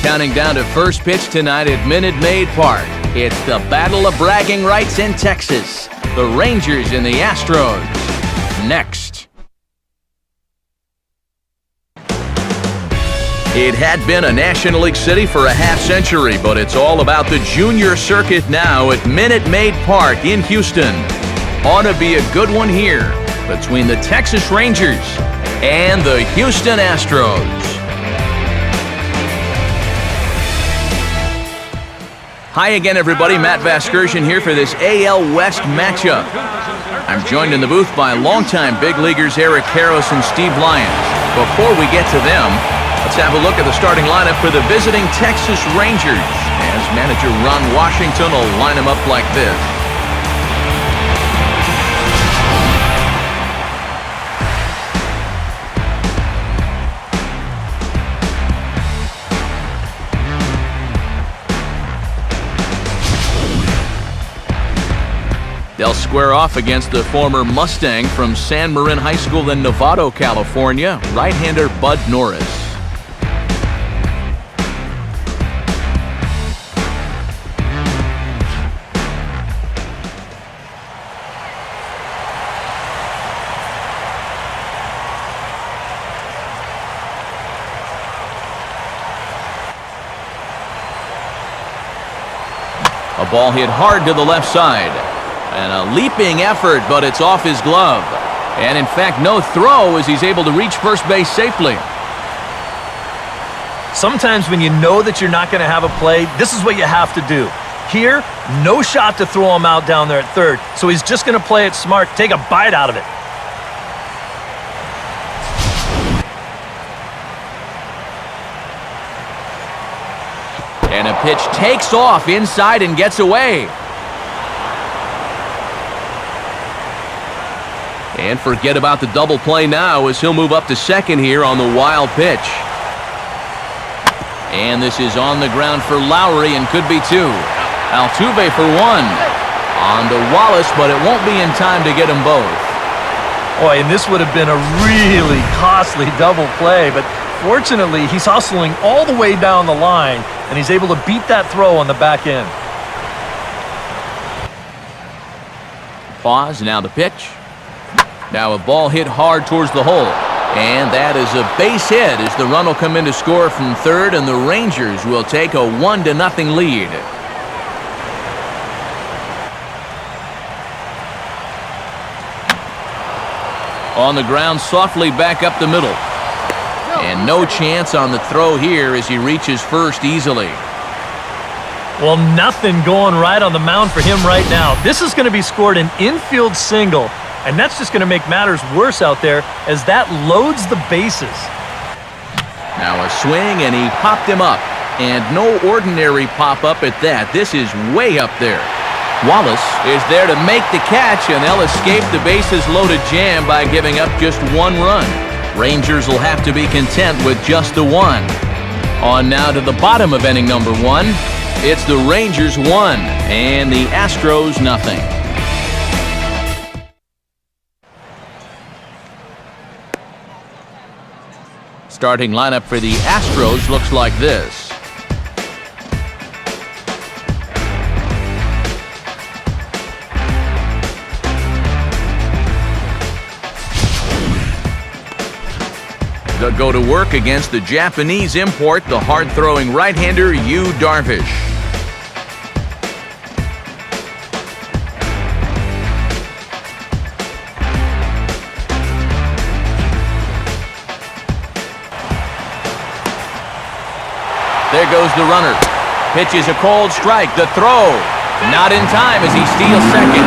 Counting down to first pitch tonight at Minute Maid Park. It's the battle of bragging rights in Texas. The Rangers and the Astros. Next. It had been a National League city for a half-century, but it's all about the junior circuit now at Minute Maid Park in Houston. Ought to be a good one here between the Texas Rangers and the Houston Astros. Hi again, everybody. Matt Vasgersian here for this AL West matchup. I'm joined in the booth by longtime big leaguers Eric Karros and Steve Lyons. Before we get to them, let's have a look at the starting lineup for the visiting Texas Rangers, as manager Ron Washington will line them up like this. They'll square off against the former Mustang from San Marin High School in Novato, California, right-hander Bud Norris. A ball hit hard to the left side. And a leaping effort, but it's off his glove. And in fact, no throw as he's able to reach first base safely. Sometimes when you know that you're not going to have a play, this is what you have to do. Here, no shot to throw him out down there at third, so he's just going to play it smart, take a bite out of it. And a pitch takes off inside and gets away. And forget about the double play now as he'll move up to second here on the wild pitch. And this is on the ground for Lowry and could be two. Altuve for one. On to Wallace, but it won't be in time to get them both. Boy, and this would have been a really costly double play, but fortunately he's hustling all the way down the line, and he's able to beat that throw on the back end. Pause, now the pitch. Now a ball hit hard towards the hole. And that is a base hit as the run will come in to score from third, and the Rangers will take a 1-0 lead. On the ground, softly back up the middle. And no chance on the throw here as he reaches first easily. Well, nothing going right on the mound for him right now. This is going to be scored an infield single, and that's just going to make matters worse out there as that loads the bases. Now a swing, and he popped him up. And no ordinary pop-up at that. This is way up there. Wallace is there to make the catch, and they'll escape the bases-loaded jam by giving up just one run. Rangers will have to be content with just the one. On now to the bottom of inning number one. It's the Rangers 1 and the Astros nothing. Starting lineup for the Astros looks like this. They'll go to work against the Japanese import, the hard-throwing right-hander Yu Darvish. There goes the runner. Pitches a cold strike. The throw. Not in time as he steals second.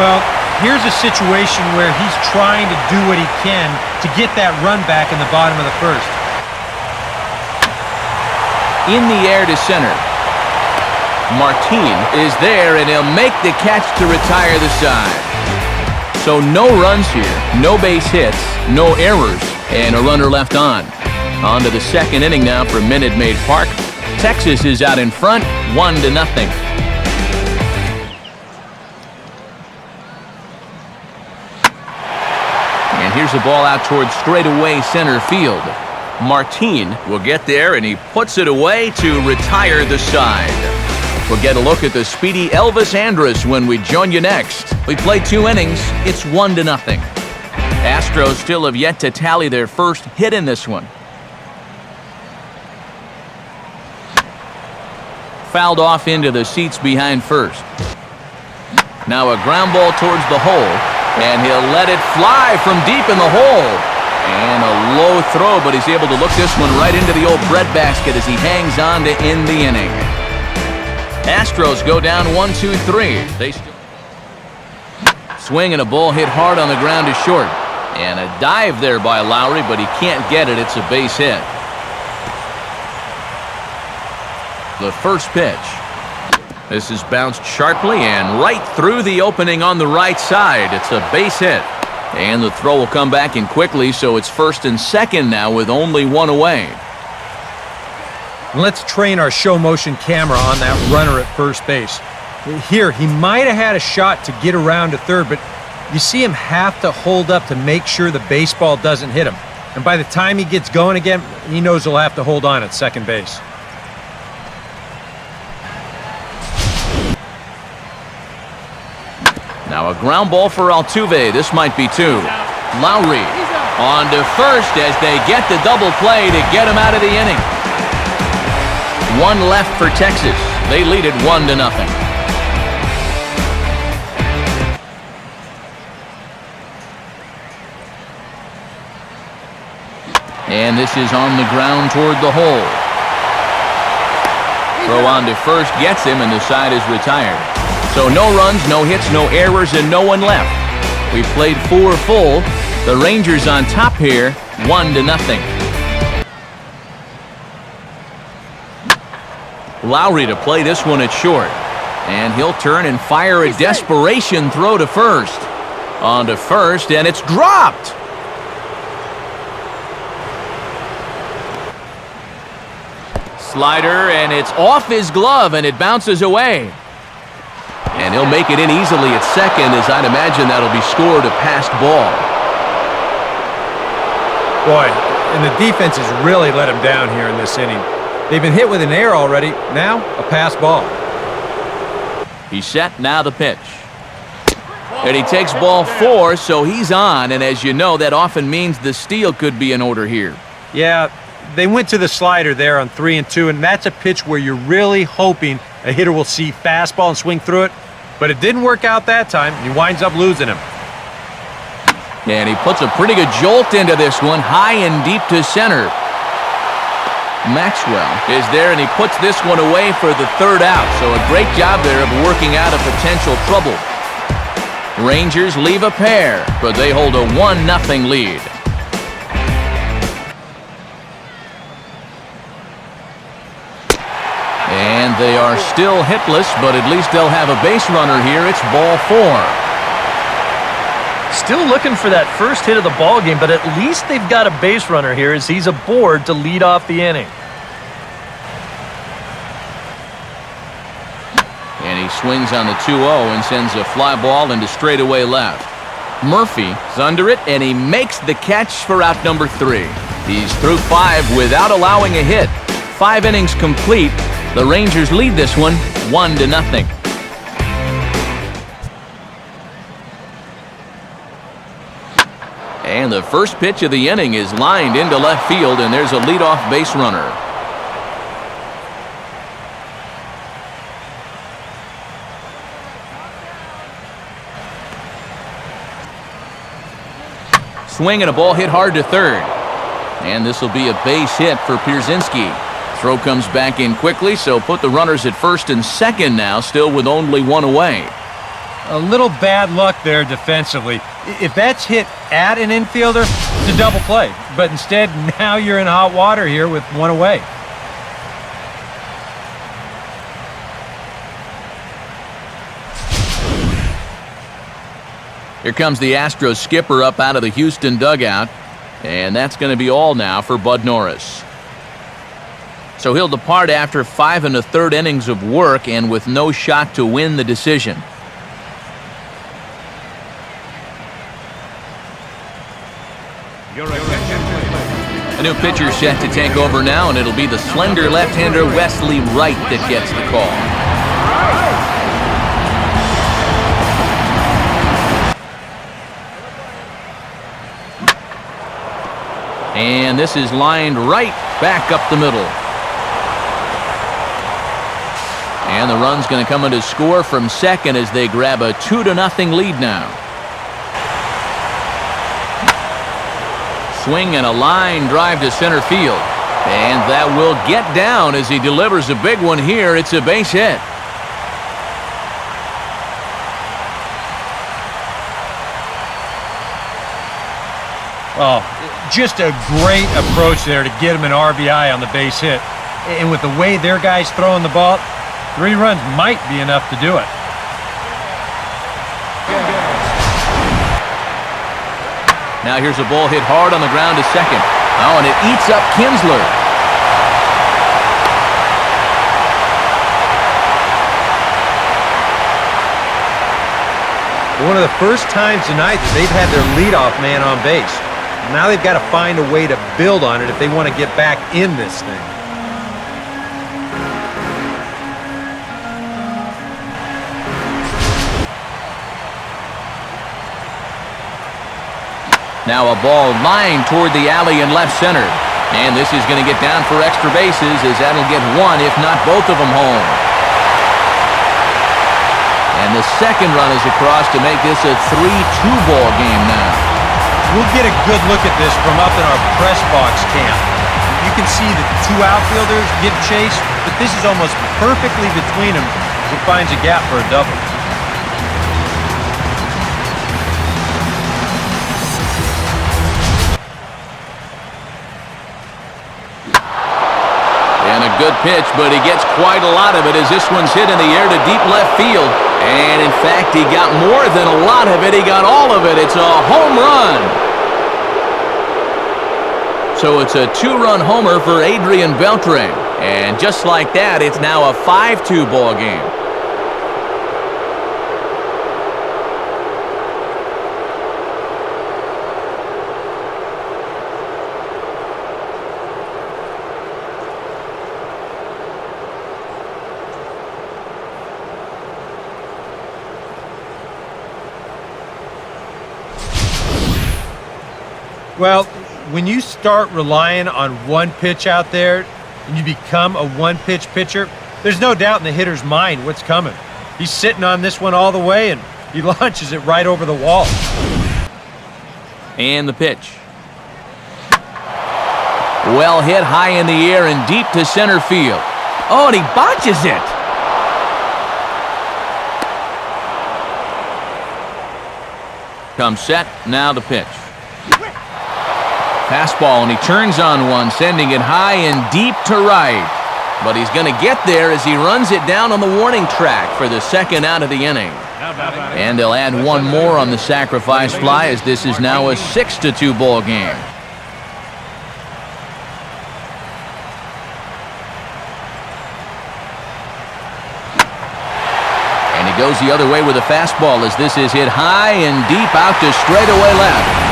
Well, here's a situation where he's trying to do what he can to get that run back in the bottom of the first. In the air to center. Martin is there, and he'll make the catch to retire the side. So no runs here, no base hits, no errors, and a runner left on. On to the second inning now for Minute Maid Park. Texas is out in front, 1-0. here's the ball out towards straightaway center field. Martin will get there, and he puts it away to retire the side. We'll get a look at the speedy Elvis Andrus when we join you next. We played 2 innings. It's 1-0. Astros still have yet to tally their first hit in this one. Fouled off into the seats behind first. Now a ground ball towards the hole, and he'll let it fly from deep in the hole. And a low throw, but he's able to look this one right into the old breadbasket as he hangs on to end the inning. Astros go down 1-2-3. They still swing, and a ball hit hard on the ground to short. And a dive there by Lowry, but he can't get it. It's a base hit. The first pitch. This is bounced sharply and right through the opening on the right side. It's a base hit. And the throw will come back in quickly, so it's 1st and 2nd now with only 1 away. Let's train our show motion camera on that runner at first base. Here, he might have had a shot to get around to third, but you see him have to hold up to make sure the baseball doesn't hit him. And by the time he gets going again, he knows he'll have to hold on at second base. Now a ground ball for Altuve. This might be 2. Lowry on to first as they get the double play to get him out of the inning. 1 left for Texas. They lead it 1-0. And this is on the ground toward the hole. Throw on to first gets him, and the side is retired. So no runs, no hits, no errors, and no one left. We played 4 full. The Rangers on top here, 1-0. Lowry to play this one at short. And he'll turn and fire a desperation throw to first. On to first, and it's dropped. Slider, and it's off his glove, and it bounces away. And he'll make it in easily at second, as I'd imagine that'll be scored a passed ball. Boy, and the defense has really let him down here in this inning. They've been hit with an error already. Now, a pass ball. He's set, now the pitch. And he takes ball 4, so he's on. And as you know, that often means the steal could be in order here. Yeah, they went to the slider there on 3 and 2, and that's a pitch where you're really hoping a hitter will see fastball and swing through it. But it didn't work out that time. He winds up losing him. And he puts a pretty good jolt into this one, high and deep to center. Maxwell is there, and he puts this one away for the 3rd out. So a great job there of working out of potential trouble. Rangers leave a pair, but they hold a 1-0 lead. And they are still hitless, but at least they'll have a base runner here. It's ball 4. Still looking for that first hit of the ball game, but at least they've got a base runner here as he's aboard to lead off the inning. And he swings on the 2-0 and sends a fly ball into straightaway left. Murphy's under it, and he makes the catch for out number 3. He's through 5 without allowing a hit. 5 innings complete. The Rangers lead this one 1-0. And the first pitch of the inning is lined into left field, and there's a leadoff base runner. Swing and a ball hit hard to third. And this will be a base hit for Pierzynski. Throw comes back in quickly, so put the runners at first and second now, still with only 1 away. A little bad luck there defensively. If that's hit at an infielder, it's a double play. But instead, now you're in hot water here with 1 away. Here comes the Astros skipper up out of the Houston dugout. And that's going to be all now for Bud Norris. So he'll depart after 5 1/3 innings of work and with no shot to win the decision. A new pitcher set to take over now, and it'll be the slender left-hander Wesley Wright that gets the call. And this is lined right back up the middle. And the run's going to come in to score from second as they grab a 2-0 lead now. Swing and a line drive to center field. And that will get down as he delivers a big one here. It's a base hit. Oh, just a great approach there to get him an RBI on the base hit. And with the way their guys throwing the ball, 3 runs might be enough to do it. Now here's a ball hit hard on the ground to second. Oh, and it eats up Kinsler. One of the first times tonight that they've had their leadoff man on base. Now they've got to find a way to build on it if they want to get back in this thing. Now a ball lined toward the alley in left center. And this is going to get down for extra bases as that'll get one, if not both of them, home. And the second run is across to make this a 3-2 ball game now. We'll get a good look at this from up in our press box camp. You can see that the 2 outfielders get chased, but this is almost perfectly between them as it finds a gap for a double. And a good pitch, but he gets quite a lot of it as this one's hit in the air to deep left field. And in fact, he got more than a lot of it. He got all of it. It's a home run. So it's a 2-run homer for Adrian Beltre. And just like that, it's now a 5-2 ball game. Well, when you start relying on one pitch out there and you become a one-pitch pitcher, there's no doubt in the hitter's mind what's coming. He's sitting on this one all the way, and he launches it right over the wall. And the pitch. Well hit high in the air and deep to center field. Oh, and he botches it. Comes set, now the pitch. Fastball, and he turns on one, sending it high and deep to right. But he's going to get there as he runs it down on the warning track for the second out of the inning. And they'll add one more on the sacrifice fly as this is now a 6-2 ball game. And he goes the other way with a fastball as this is hit high and deep out to straightaway left.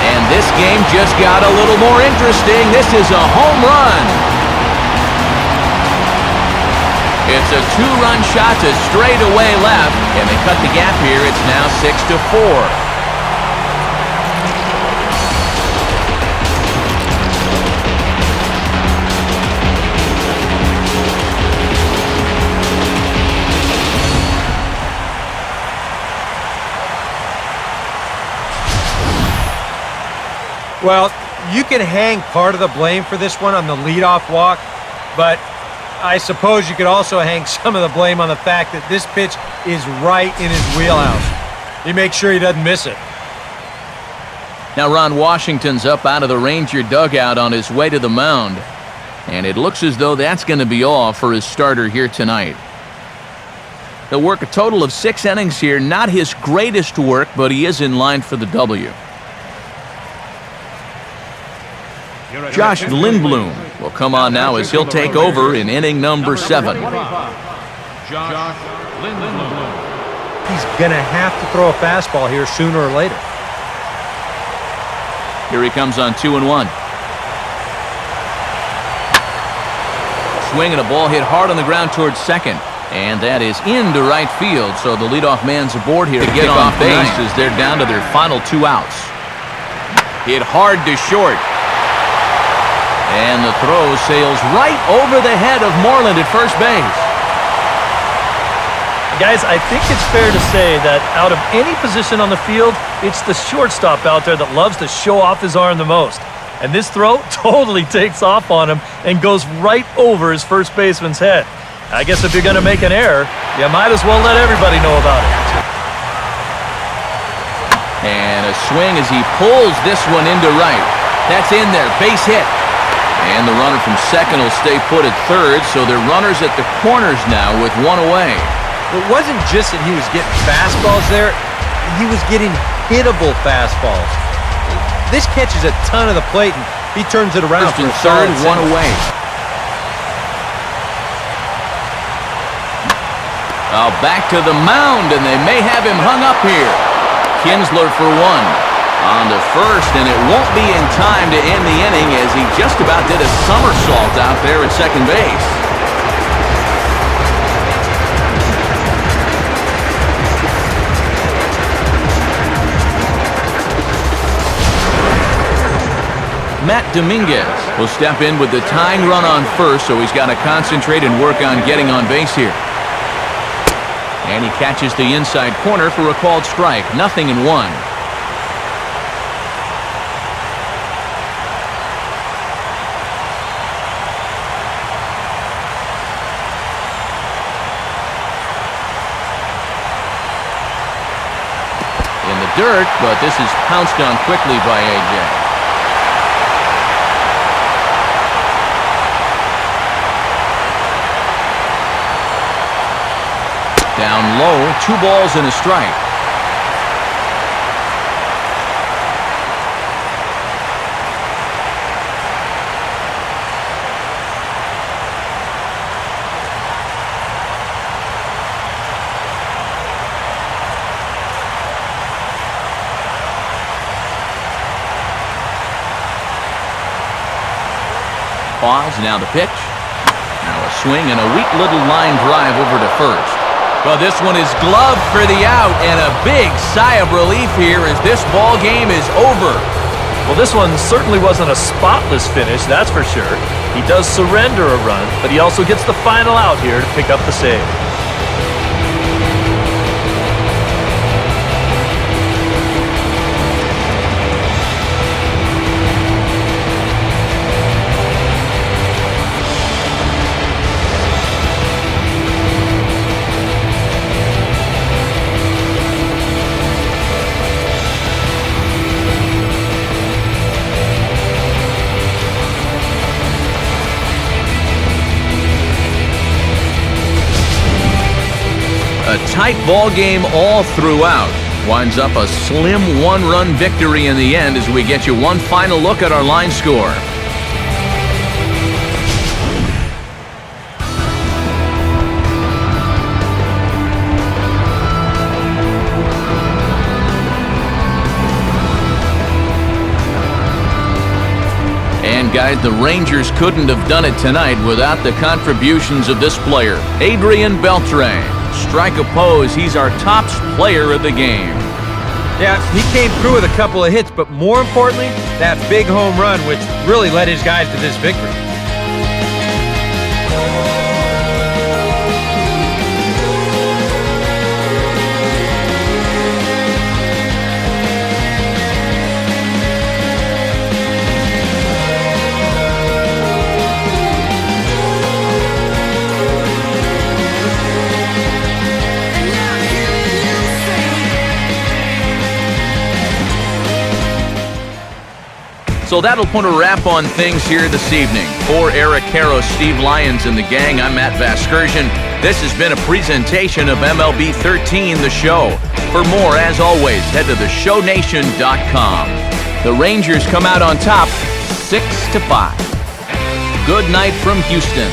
And this game just got a little more interesting. This is a home run. It's a 2-run shot to straightaway left, and they cut the gap here. It's now 6-4. Well, you can hang part of the blame for this one on the leadoff walk, but I suppose you could also hang some of the blame on the fact that this pitch is right in his wheelhouse. He makes sure he doesn't miss it. Now Ron Washington's up out of the Ranger dugout on his way to the mound, and it looks as though that's going to be all for his starter here tonight. He'll work a total of 6 innings here. Not his greatest work, but he is in line for the W. Josh Lindblom will come on now as he'll take over in inning number 7. He's going to have to throw a fastball here sooner or later. Here he comes on 2-1. Swing and a ball hit hard on the ground towards second. And that is into right field, so the leadoff man's aboard here to get on base as they're down to their final 2 outs. Hit hard to short. And the throw sails right over the head of Moreland at first base. Guys, I think it's fair to say that out of any position on the field, it's the shortstop out there that loves to show off his arm the most. And this throw totally takes off on him and goes right over his first baseman's head. I guess if you're going to make an error, you might as well let everybody know about it. And a swing as he pulls this one into right. That's in there, base hit. And the runner from second will stay put at third, so they're runners at the corners now with 1 away. It wasn't just that he was getting fastballs there, he was getting hittable fastballs. This catches a ton of the plate, and he turns it around First and for a third, solid 1 away. Back to the mound, and they may have him hung up here. Kinsler for 1. On to first, and it won't be in time to end the inning as he just about did a somersault out there at second base. Matt Dominguez will step in with the tying run on first, so he's got to concentrate and work on getting on base here. And he catches the inside corner for a called strike. 0-1. In the dirt, but this is pounced on quickly by A.J. Down low, 2 balls and a strike. Pause, now the pitch. Now a swing and a weak little line drive over to first. Well, this one is gloved for the out, and a big sigh of relief here as this ball game is over. Well, this one certainly wasn't a spotless finish, that's for sure. He does surrender a run, but he also gets the final out here to pick up the save. A tight ball game all throughout. Winds up a slim 1-run victory in the end as we get you one final look at our line score. And guys, the Rangers couldn't have done it tonight without the contributions of this player, Adrian Beltre. Strike a pose, he's our top player of the game. Yeah, he came through with a couple of hits, but more importantly, that big home run, which really led his guys to this victory. So that'll put a wrap on things here this evening. For Eric Caro, Steve Lyons, and the gang, I'm Matt Vasgersian. This has been a presentation of MLB 13, The Show. For more, as always, head to theshownation.com. The Rangers come out on top 6-5. Good night from Houston.